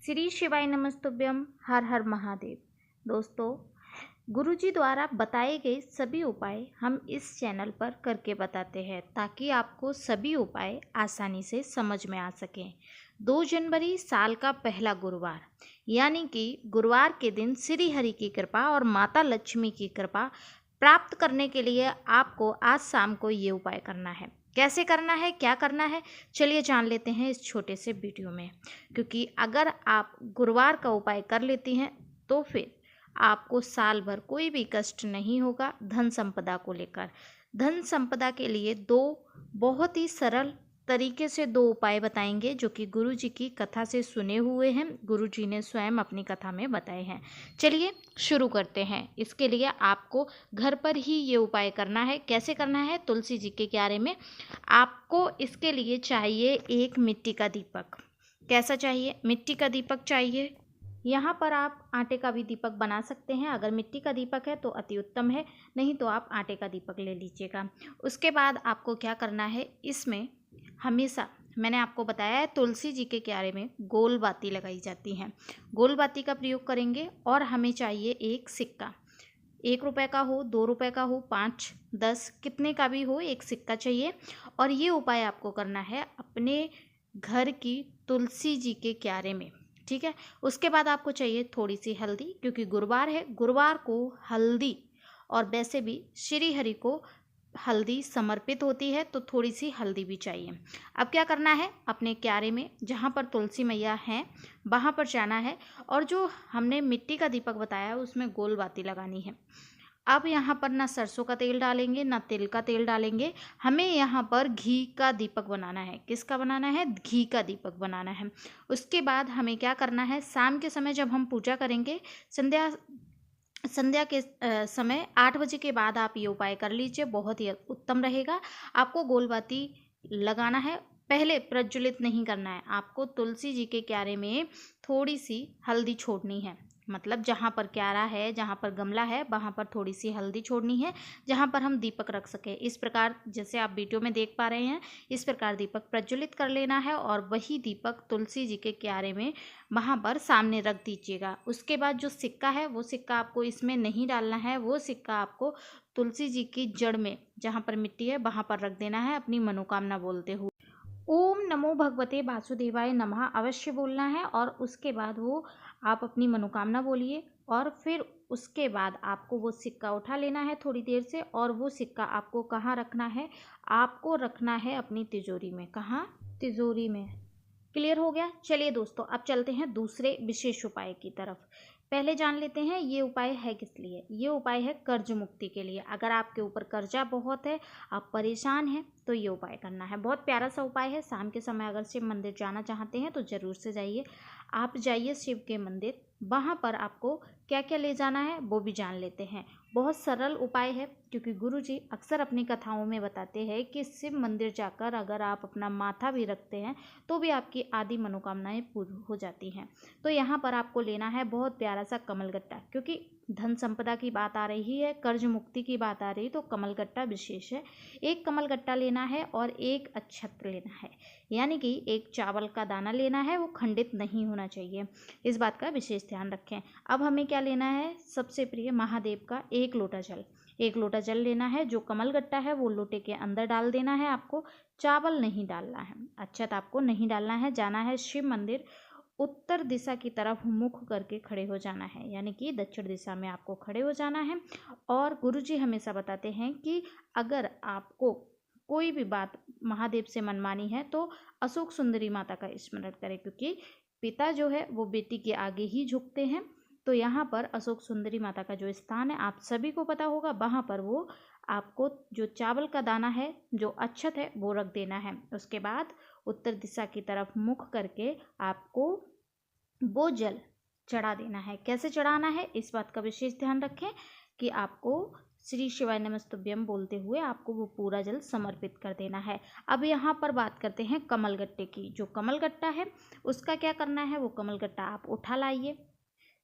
श्री शिवाय नमस्तुभ्यम। हर हर महादेव। दोस्तों, गुरुजी द्वारा बताए गए सभी उपाय हम इस चैनल पर करके बताते हैं ताकि आपको सभी उपाय आसानी से समझ में आ सकें। 2 जनवरी साल का पहला गुरुवार, यानी कि गुरुवार के दिन श्री हरि की कृपा और माता लक्ष्मी की कृपा प्राप्त करने के लिए आपको आज शाम को ये उपाय करना है। कैसे करना है, क्या करना है, चलिए जान लेते हैं इस छोटे से वीडियो में। क्योंकि अगर आप गुरुवार का उपाय कर लेती हैं तो फिर आपको साल भर कोई भी कष्ट नहीं होगा धन संपदा को लेकर। धन संपदा के लिए 2 बहुत ही सरल तरीके से 2 उपाय बताएंगे जो कि गुरु जी की कथा से सुने हुए हैं, गुरु जी ने स्वयं अपनी कथा में बताए हैं। चलिए शुरू करते हैं। इसके लिए आपको घर पर ही ये उपाय करना है। कैसे करना है? तुलसी जी के क्यारे में आपको इसके लिए चाहिए एक मिट्टी का दीपक। कैसा चाहिए? मिट्टी का दीपक चाहिए। यहाँ पर आप आटे का भी दीपक बना सकते हैं। अगर मिट्टी का दीपक है तो अति उत्तम है, नहीं तो आप आटे का दीपक ले लीजिएगा। उसके बाद आपको क्या करना है, इसमें हमेशा मैंने आपको बताया है तुलसी जी के क्यारे में गोल बाती लगाई जाती हैं। गोल बाती का प्रयोग करेंगे और हमें चाहिए एक सिक्का। 1 रुपये का हो, 2 रुपये का हो, 5, 10 कितने का भी हो, एक सिक्का चाहिए। और ये उपाय आपको करना है अपने घर की तुलसी जी के क्यारे में, ठीक है। उसके बाद आपको चाहिए थोड़ी सी हल्दी, क्योंकि गुरुवार है, गुरुवार को हल्दी और वैसे भी श्री हरि को हल्दी समर्पित होती है तो थोड़ी सी हल्दी भी चाहिए। अब क्या करना है, अपने क्यारे में जहाँ पर तुलसी मैया हैं वहाँ पर जाना है और जो हमने मिट्टी का दीपक बताया उसमें गोल बाती लगानी है। अब यहाँ पर ना सरसों का तेल डालेंगे ना तिल का तेल डालेंगे, हमें यहाँ पर घी का दीपक बनाना है। किसका बनाना है? घी का दीपक बनाना है। उसके बाद हमें क्या करना है, शाम के समय जब हम पूजा करेंगे, संध्या के समय 8 बजे के बाद आप ये उपाय कर लीजिए, बहुत ही उत्तम रहेगा। आपको गोलबाती लगाना है, पहले प्रज्वलित नहीं करना है। आपको तुलसी जी के क्यारे में थोड़ी सी हल्दी छोड़नी है, मतलब जहाँ पर क्यारा है, जहाँ पर गमला है वहाँ पर थोड़ी सी हल्दी छोड़नी है, जहाँ पर हम दीपक रख सकें। इस प्रकार जैसे आप वीडियो में देख पा रहे हैं, इस प्रकार दीपक प्रज्वलित कर लेना है और वही दीपक तुलसी जी के क्यारे में वहाँ पर सामने रख दीजिएगा। उसके बाद जो सिक्का है वो सिक्का आपको इसमें नहीं डालना है, वो सिक्का आपको तुलसी जी की जड़ में जहाँ पर मिट्टी है वहाँ पर रख देना है, अपनी मनोकामना बोलते हुए ओम नमो भगवते वासुदेवाय नमः अवश्य बोलना है। और उसके बाद वो आप अपनी मनोकामना बोलिए और फिर उसके बाद आपको वो सिक्का उठा लेना है थोड़ी देर से, और वो सिक्का आपको कहाँ रखना है? आपको रखना है अपनी तिजोरी में। कहाँ? तिजोरी में। क्लियर हो गया? चलिए दोस्तों, अब चलते हैं दूसरे विशेष उपाय की तरफ। पहले जान लेते हैं ये उपाय है किस लिए। ये उपाय है कर्ज मुक्ति के लिए। अगर आपके ऊपर कर्जा बहुत है, आप परेशान हैं, तो ये उपाय करना है। बहुत प्यारा सा उपाय है। शाम के समय अगर शिव मंदिर जाना चाहते हैं तो ज़रूर से जाइए। आप जाइए शिव के मंदिर, वहाँ पर आपको क्या क्या ले जाना है वो भी जान लेते हैं। बहुत सरल उपाय है, क्योंकि गुरु जी अक्सर अपनी कथाओं में बताते हैं कि शिव मंदिर जाकर अगर आप अपना माथा भी रखते हैं तो भी आपकी आदि मनोकामनाएं पूरी हो जाती हैं। तो यहाँ पर आपको लेना है बहुत प्यारा सा कमलगट्टा, क्योंकि धन संपदा की बात आ रही है, कर्ज मुक्ति की बात आ रही, तो कमलगट्टा विशेष है। एक कमलगट्टा लेना है और एक अक्षत लेना है, यानी कि एक चावल का दाना लेना है, वो खंडित नहीं होना चाहिए। इस बात का विशेष ध्यान रखें। अब हमें क्या लेना है? सबसे प्रिय महादेव का 1 लोटा जल। 1 लोटा जल लेना है। जो कमलगट्टा है वो लोटे के अंदर डाल देना है आपको। चावल नहीं डालना है, अक्षत आपको नहीं डालना है। जाना है शिव मंदिर, उत्तर दिशा की तरफ मुख करके खड़े हो जाना है, यानी कि दक्षिण दिशा में आपको खड़े हो जाना है। और गुरुजी हमेशा बताते हैं कि अगर आपको कोई भी बात महादेव से मनमानी है तो अशोक सुंदरी माता का स्मरण करें, क्योंकि पिता जो है वो बेटी के आगे ही झुकते हैं। तो यहाँ पर अशोक सुंदरी माता का जो स्थान है आप सभी को पता होगा, वहाँ पर वो आपको जो चावल का दाना है, जो अक्षत है, वो रख देना है। उसके बाद उत्तर दिशा की तरफ मुख करके आपको वो जल चढ़ा देना है। कैसे चढ़ाना है, इस बात का विशेष ध्यान रखें कि आपको श्री शिवाय नमस्तुभ्यम बोलते हुए आपको वो पूरा जल समर्पित कर देना है। अब यहाँ पर बात करते हैं कमलगट्टे की। जो कमलगट्टा है उसका क्या करना है, वो कमलगट्टा आप उठा लाइए।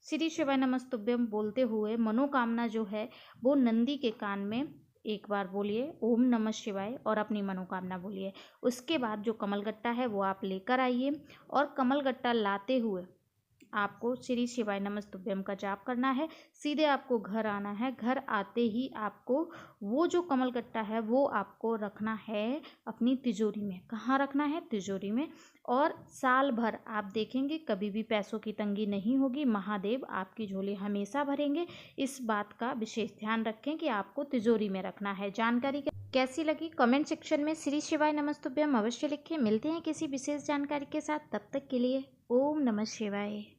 श्री शिवाय नमस्तुभ्यम बोलते हुए मनोकामना जो है वो नंदी के कान में एक बार बोलिए ओम नमः शिवाय और अपनी मनोकामना बोलिए। उसके बाद जो कमलगट्टा है वो आप लेकर आइए और कमलगट्टा लाते हुए आपको श्री शिवाय नमस्तुभ्यम का जाप करना है। सीधे आपको घर आना है। घर आते ही आपको वो जो कमल कट्टा है वो आपको रखना है अपनी तिजोरी में। कहाँ रखना है? तिजोरी में। और साल भर आप देखेंगे कभी भी पैसों की तंगी नहीं होगी। महादेव आपकी झोली हमेशा भरेंगे। इस बात का विशेष ध्यान रखें कि आपको तिजोरी में रखना है। जानकारी कैसी लगी कमेंट सेक्शन में श्री शिवाय नमस्तुभ्यम अवश्य लिखें। मिलते हैं किसी विशेष जानकारी के साथ, तब तक के लिए ओम नमः शिवाय।